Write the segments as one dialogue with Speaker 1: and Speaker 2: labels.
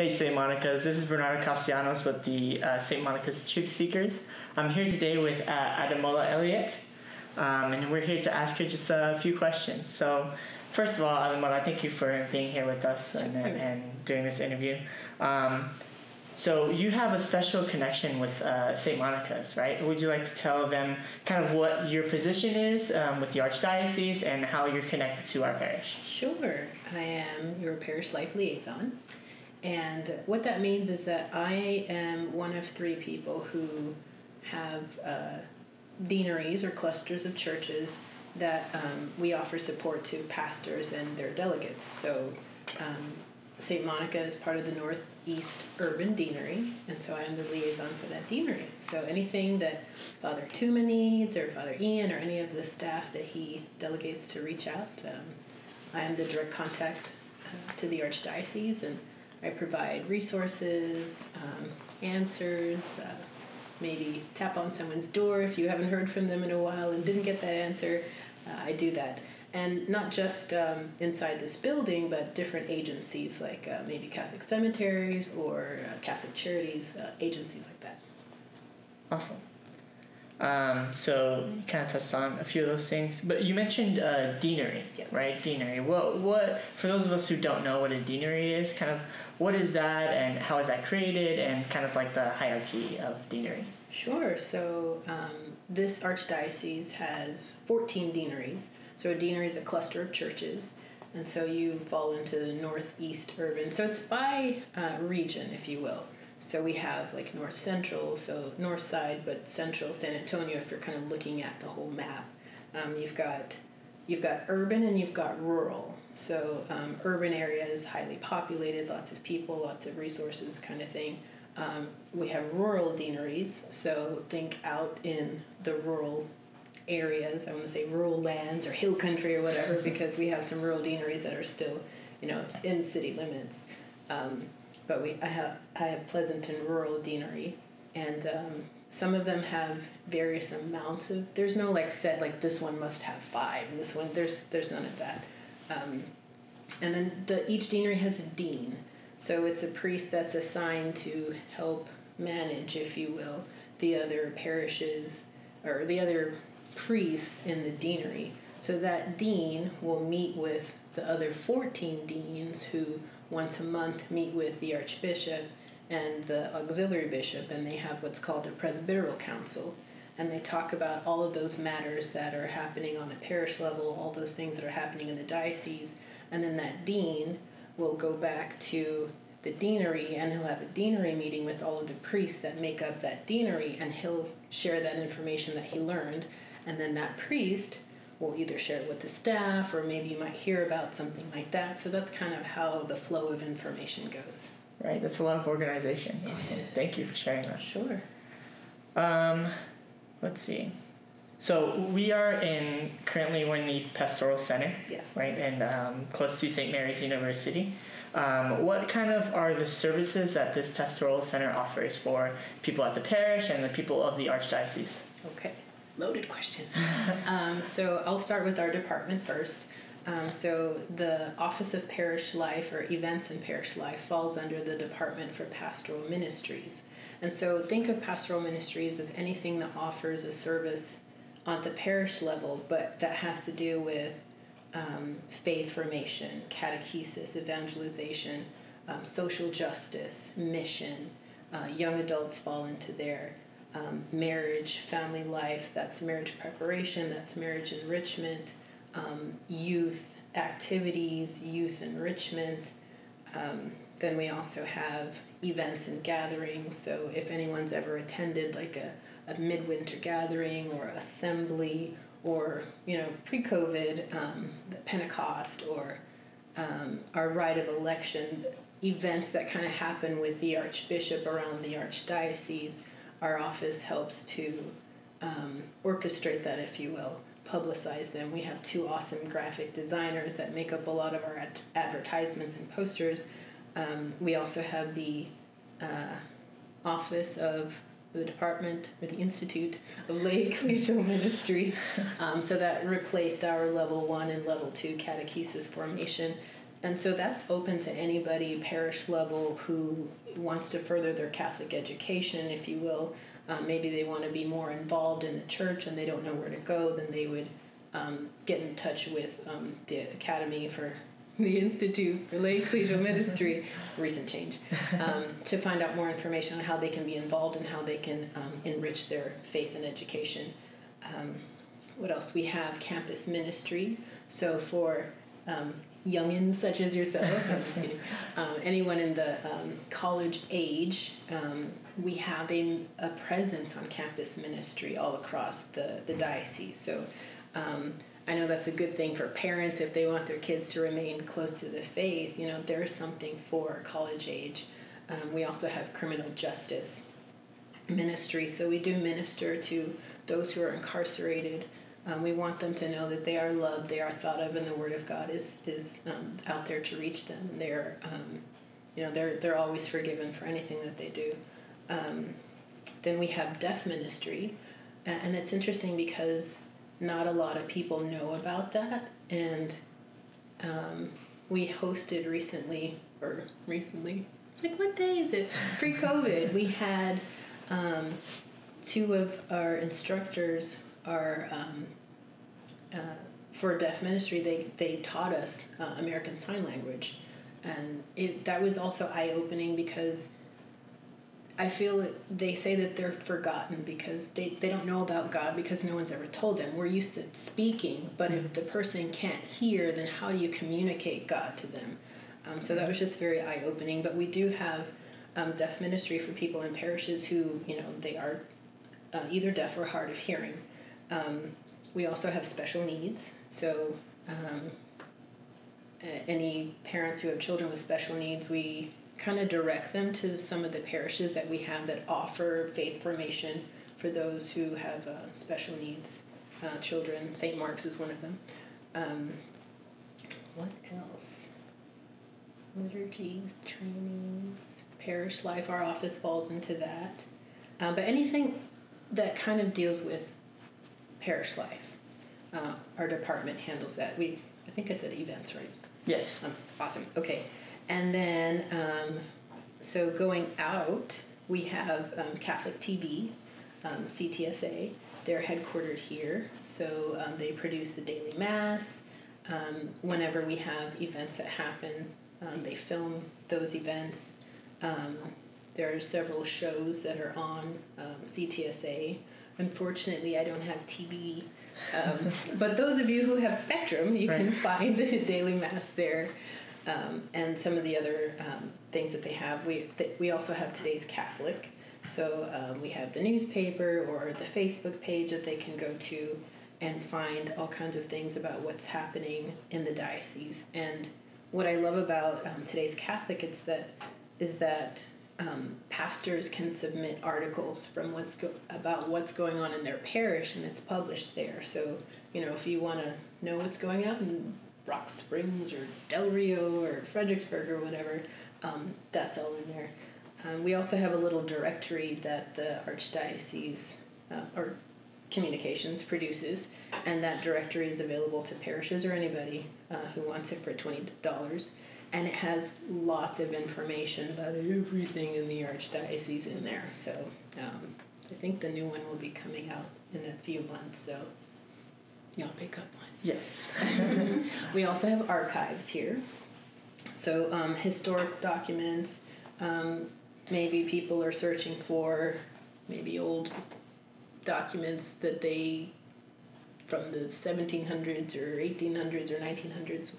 Speaker 1: Hey St. Monica's, this is Bernardo Castellanos with the St. Monica's Truth Seekers. I'm here today with Ademola Elliott, and we're here to ask her just a few questions. So first of all, Ademola, thank you for being here with us and doing this interview. So you have a special connection with St. Monica's, right? Would you like to tell them kind of what your position is with the Archdiocese and how you're connected to our parish?
Speaker 2: Sure. I am your parish life liaison. And what that means is that I am one of three people who have deaneries or clusters of churches that we offer support to pastors and their delegates. So St. Monica is part of the Northeast Urban Deanery, and so I am the liaison for that deanery. So anything that Father Tuma needs, or Father Ian, or any of the staff that he delegates to reach out, I am the direct contact to the Archdiocese, and I provide resources, answers, maybe tap on someone's door if you haven't heard from them in a while and didn't get that answer. I do that. And not just inside this building, but different agencies like maybe Catholic cemeteries or Catholic charities, agencies like that.
Speaker 1: Awesome. So you kind of touched on a few of those things, but you mentioned Deanery,
Speaker 2: yes.
Speaker 1: Right? Deanery. What for those of us who don't know what a Deanery is, kind of what is that and how is that created and kind of like the hierarchy of Deanery?
Speaker 2: Sure. So this Archdiocese has 14 deaneries. So a deanery is a cluster of churches, and so you fall into the Northeast Urban. So it's by region, if you will. So we have like North Central, so North Side, but Central San Antonio. If you're kind of looking at the whole map, you've got urban and you've got rural. So urban area is highly populated, lots of people, lots of resources, kind of thing. We have rural deaneries, so think out in the rural areas. I want to say rural lands or hill country or whatever, because we have some rural deaneries that are still, in city limits. But I have Pleasanton Rural Deanery, and some of them have various amounts of. There's no set this one must have 5. And this one there's none of that. And then each deanery has a dean, so it's a priest that's assigned to help manage, if you will, the other parishes or the other priests in the deanery. So that dean will meet with the other 14 deans who once a month meet with the archbishop and the auxiliary bishop, and they have what's called a presbyteral council, and they talk about all of those matters that are happening on a parish level, all those things that are happening in the diocese, and then that dean will go back to the deanery and he'll have a deanery meeting with all of the priests that make up that deanery, and he'll share that information that he learned, and then that priest will either share it with the staff, or maybe you might hear about something like that. So that's kind of how the flow of information goes.
Speaker 1: Right, that's a lot of organization. Awesome. Thank you for sharing that.
Speaker 2: Sure.
Speaker 1: Let's see. So we're in the Pastoral Center.
Speaker 2: Yes.
Speaker 1: Right, and close to St. Mary's University. What kind of are the services that this Pastoral Center offers for people at the parish and the people of the Archdiocese?
Speaker 2: Okay. Loaded question. So I'll start with our department first. So the Office of Parish Life, or Events in Parish Life, falls under the Department for Pastoral Ministries. And so think of pastoral ministries as anything that offers a service on the parish level, but that has to do with faith formation, catechesis, evangelization, social justice, mission. Young adults fall into there. Marriage, family life, that's marriage preparation, that's marriage enrichment, youth activities, youth enrichment. Then we also have events and gatherings. So if anyone's ever attended like a midwinter gathering or assembly, or pre-COVID, the Pentecost, or our rite of election, events that kind of happen with the archbishop around the archdiocese, our office helps to orchestrate that, if you will, publicize them. We have 2 awesome graphic designers that make up a lot of our advertisements and posters. We also have the office of the department, or the Institute of Lay Ecclesial Ministry. So that replaced our level 1 and level 2 catechesis formation. And so that's open to anybody, parish level, who wants to further their Catholic education, if you will. Maybe they want to be more involved in the church and they don't know where to go, then they would get in touch with the Academy for the Institute for Lay Ecclesial Ministry, recent change, to find out more information on how they can be involved and how they can enrich their faith and education. What else? We have campus ministry. So for youngins such as yourself, I'm just kidding, anyone in the college age, we have a presence on campus ministry all across the diocese. So I know that's a good thing for parents if they want their kids to remain close to the faith. You know, there's something for college age. We also have criminal justice ministry. So we do minister to those who are incarcerated. We want them to know that they are loved, they are thought of, and the Word of God is out there to reach them. They're, they're always forgiven for anything that they do. Then we have deaf ministry, and it's interesting because not a lot of people know about that. And we hosted recently, it's like, what day is it? Pre-COVID, we had two of our instructors for deaf ministry, they taught us American Sign Language, and that was also eye-opening because I feel that they say that they're forgotten because they don't know about God because no one's ever told them. We're used to speaking, but if the person can't hear, then how do you communicate God to them? So that was just very eye-opening. But we do have deaf ministry for people in parishes who, they are either deaf or hard of hearing. We also have special needs. So any parents who have children with special needs, we kind of direct them to some of the parishes that we have that offer faith formation for those who have special needs children. St. Mark's is one of them. What else? Liturgies, trainings, parish life. Our office falls into that. But anything that kind of deals with parish life, our department handles that. I think I said events, right?
Speaker 1: Yes.
Speaker 2: Awesome. Okay. And then, so going out, we have Catholic TV, CTSA. They're headquartered here. So they produce the daily mass. Whenever we have events that happen, they film those events. There are several shows that are on CTSA. Unfortunately, I don't have TV. But those of you who have Spectrum, you can find daily mass there. And some of the other things that they have. We also have Today's Catholic. So we have the newspaper or the Facebook page that they can go to and find all kinds of things about what's happening in the diocese. And what I love about Today's Catholic is that pastors can submit articles from about what's going on in their parish, and it's published there. So, if you want to know what's going on in Rock Springs or Del Rio or Fredericksburg or whatever, that's all in there. We also have a little directory that the Archdiocese or Communications produces, and that directory is available to parishes or anybody who wants it for $20. And it has lots of information about everything in the Archdiocese in there. So I think the new one will be coming out in a few months, so y'all pick up one.
Speaker 1: Yes.
Speaker 2: We also have archives here. So historic documents, maybe people are searching for maybe old documents that from the 1700s or 1800s or 1900s.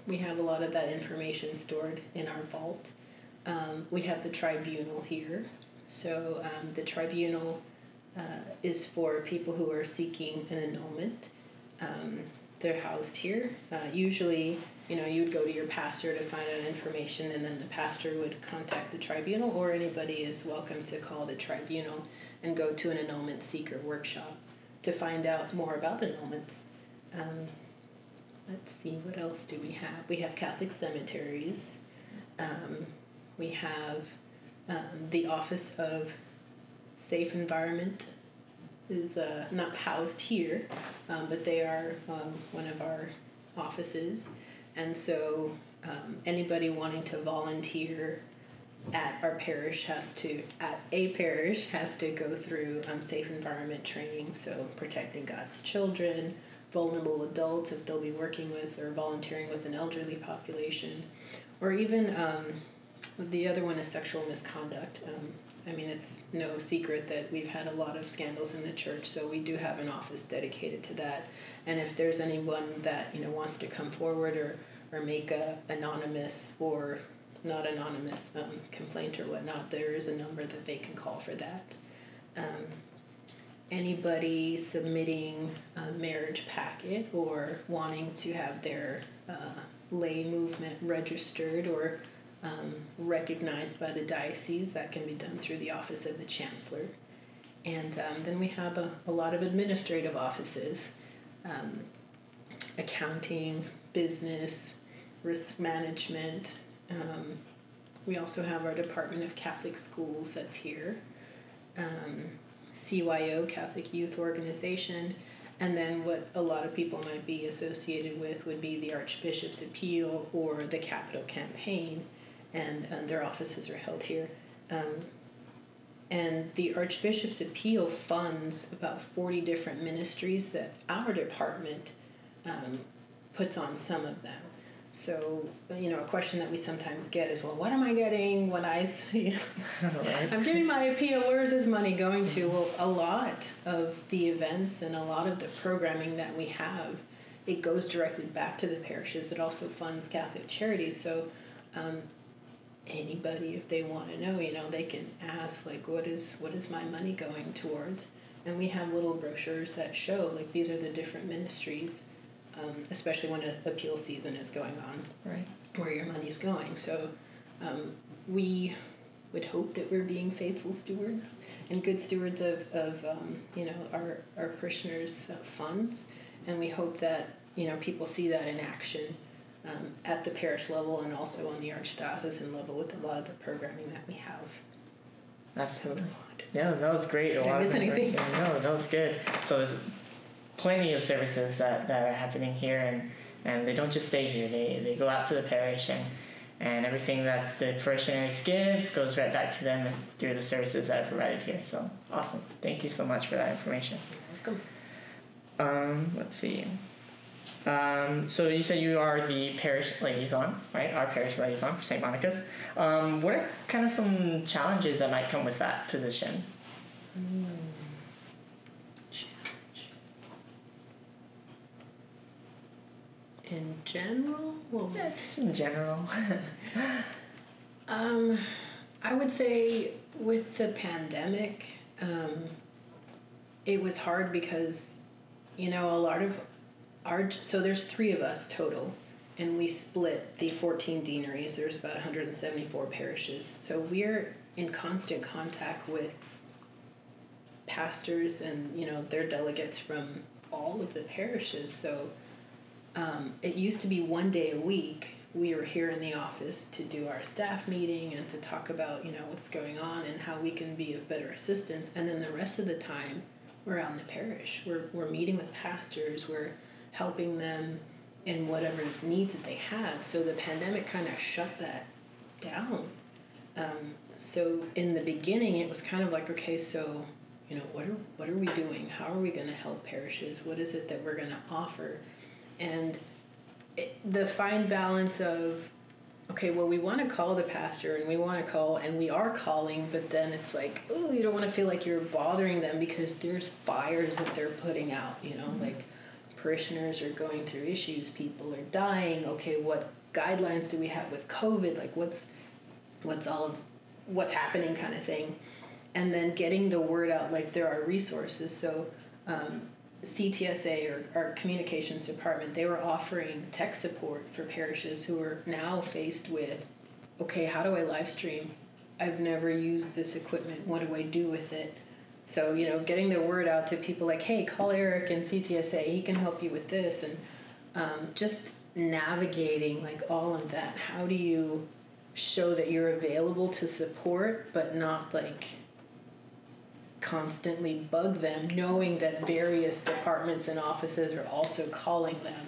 Speaker 2: We have a lot of that information stored in our vault. We have the tribunal here. So the tribunal is for people who are seeking an annulment. They're housed here. Usually, you would go to your pastor to find out information, and then the pastor would contact the tribunal, or anybody is welcome to call the tribunal and go to an annulment seeker workshop to find out more about annulments. Let's see, what else do we have? We have Catholic cemeteries. We have the Office of Safe Environment is not housed here, but they are one of our offices. And so Anybody wanting to volunteer at a parish has to go through safe environment training, so protecting God's children, vulnerable adults if they'll be working with or volunteering with an elderly population, or even the other one is sexual misconduct. It's no secret that we've had a lot of scandals in the church, so we do have an office dedicated to that. And if there's anyone that wants to come forward or make a anonymous or not anonymous complaint or whatnot, there is a number that they can call for that. Anybody submitting a marriage packet or wanting to have their lay movement registered or recognized by the diocese, that can be done through the Office of the Chancellor. And then we have a lot of administrative offices, accounting, business, risk management. We also have our Department of Catholic Schools that's here, CYO, Catholic Youth Organization, and then what a lot of people might be associated with would be the Archbishop's Appeal or the Capital Campaign, and their offices are held here. And the Archbishop's Appeal funds about 40 different ministries that our department puts on some of them. So, a question that we sometimes get is, well, what am I getting when I say, I'm giving my appeal, where is this money going to? Well, a lot of the events and a lot of the programming that we have, it goes directly back to the parishes. It also funds Catholic charities. So anybody, if they want to know, they can ask, like, what is my money going towards? And we have little brochures that show, like, these are the different ministries. Especially when an appeal season is going on,
Speaker 1: right,
Speaker 2: where your money's going. So we would hope that we're being faithful stewards and good stewards of our parishioners' funds, and we hope that people see that in action at the parish level and also on the archdiocesan level with a lot of the programming that we have.
Speaker 1: Absolutely. Yeah, that was great.
Speaker 2: Did I miss anything?
Speaker 1: No, that was good. So there's plenty of services that are happening here, and they don't just stay here. They go out to the parish, and everything that the parishioners give goes right back to them through the services that are provided here. So awesome. Thank you so much for that information.
Speaker 2: You're welcome.
Speaker 1: Let's see. So you said you are the parish liaison, right? Our parish liaison for St. Monica's. What are kind of some challenges that might come with that position?
Speaker 2: In general? Well,
Speaker 1: yeah, just in general.
Speaker 2: I would say with the pandemic, it was hard because, a lot of so there's 3 of us total, and we split the 14 deaneries. There's about 174 parishes. So we're in constant contact with pastors and, their delegates from all of the parishes. So it used to be 1 day a week. We were here in the office to do our staff meeting and to talk about, what's going on and how we can be of better assistance. And then the rest of the time, we're out in the parish. We're meeting with pastors. We're helping them in whatever needs that they had. So the pandemic kind of shut that down. So in the beginning, it was kind of like, okay, so, what are we doing? How are we going to help parishes? What is it that we're going to offer? And the fine balance of, okay, well, we want to call the pastor and we are calling, but then it's like, oh, you don't want to feel like you're bothering them because there's fires that they're putting out, like parishioners are going through issues, people are dying. Okay, what guidelines do we have with COVID? Like what's happening kind of thing. And then getting the word out, like there are resources. So, CTSA or our communications department, they were offering tech support for parishes who are now faced with, okay, how do I live stream? I've never used this equipment. What do I do with it? So, getting the word out to people like, hey, call Eric in CTSA. He can help you with this. And just navigating like all of that. How do you show that you're available to support, but not like constantly bug them, knowing that various departments and offices are also calling them.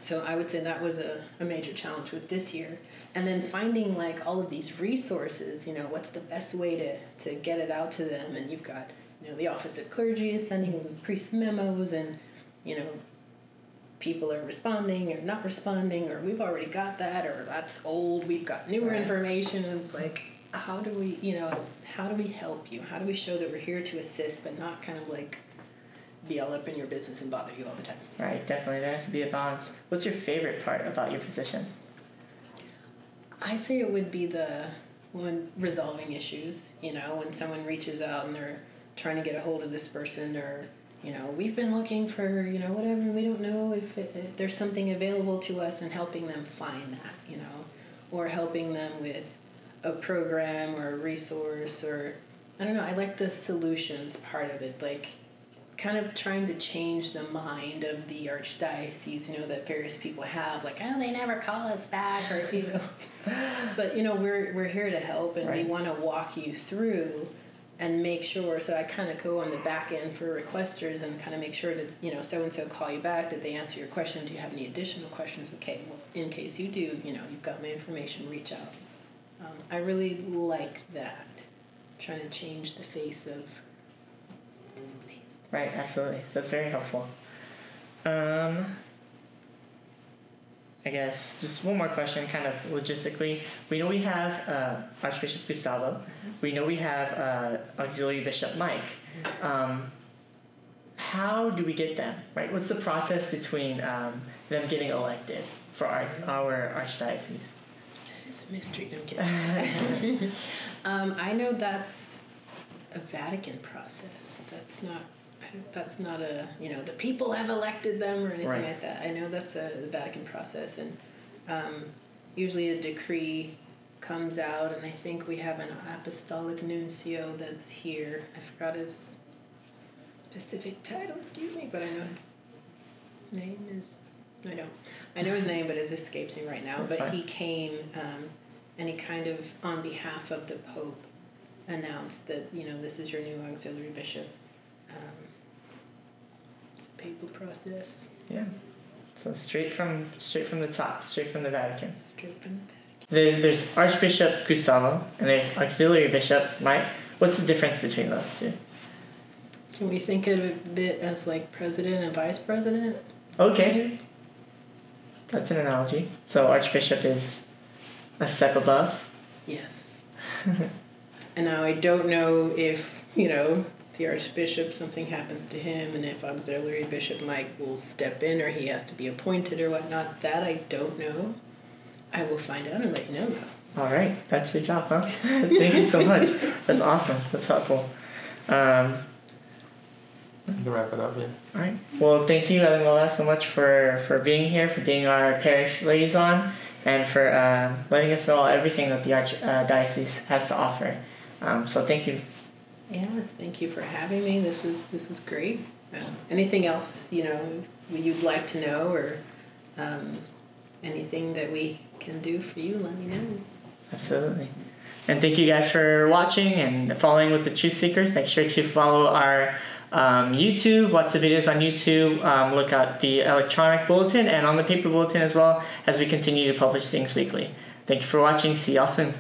Speaker 2: So I would say that was a major challenge with this year. And then finding like all of these resources, what's the best way to get it out to them. And you've got, the Office of Clergy is sending priest memos, and, people are responding or not responding, or we've already got that, or that's old, we've got newer information. And like, how do we help you? How do we show that we're here to assist, but not kind of like be all up in your business and bother you all the time?
Speaker 1: Right, definitely. There has to be a balance. What's your favorite part about your position?
Speaker 2: I say it would be when resolving issues, when someone reaches out and they're trying to get a hold of this person, or, we've been looking for, whatever, we don't know if there's something available to us, and helping them find that, or helping them with a program or a resource, or, I don't know, I like the solutions part of it, like kind of trying to change the mind of the archdiocese, that various people have, like, oh, they never call us back, or, but, we're here to help, and we want to walk you through and make sure. So I kind of go on the back end for requesters and kind of make sure that, so-and-so call you back, did they answer your question, do you have any additional questions? Okay, well, in case you do, you've got my information, reach out. I really like that, trying to change the face of this place.
Speaker 1: Right, absolutely. That's very helpful. I guess just one more question, kind of logistically. We know we have Archbishop Gustavo. Mm-hmm. We know we have Auxiliary Bishop Mike. How do we get them, right? What's the process between them getting elected for our archdiocese?
Speaker 2: That is a mystery. No, I'm kidding. I know that's a Vatican process. That's not a, the people have elected them or anything like that. I know that's a Vatican process, and usually a decree comes out, and I think we have an apostolic nuncio that's here. I forgot his specific title, but I know his name is, I know his name, but it escapes me right now. That's fine. He came, and he kind of, on behalf of the Pope, announced that, this is your new auxiliary bishop. It's a papal process.
Speaker 1: Yeah. So straight from the top, straight from the Vatican.
Speaker 2: Straight from the Vatican.
Speaker 1: There's Archbishop Gustavo, and there's Auxiliary Bishop Mike. What's the difference between those two?
Speaker 2: Can we think of it a bit as like president and vice president?
Speaker 1: Okay. That's an analogy. So Archbishop is a step above?
Speaker 2: Yes. And now I don't know if, the Archbishop, something happens to him, and if Auxiliary Bishop Mike will step in, or he has to be appointed or whatnot. That I don't know. I will find out and let you know, though.
Speaker 1: All right. That's your job, huh? Thank you so much. That's awesome. That's helpful.
Speaker 3: You can wrap it up, yeah.
Speaker 1: All right. Well, thank you, Ademola, so much for being here, for being our parish liaison, and for letting us know everything that the Archdiocese has to offer. So thank you.
Speaker 2: Yes, thank you for having me. This is great. Anything else, you'd like to know, or anything that we can do for you, let me know.
Speaker 1: Absolutely. And thank you guys for watching and following with the Truth Seekers. Make sure to follow our YouTube, watch the videos on YouTube, look at the electronic bulletin and on the paper bulletin as well, as we continue to publish things weekly. Thank you for watching. See y'all soon.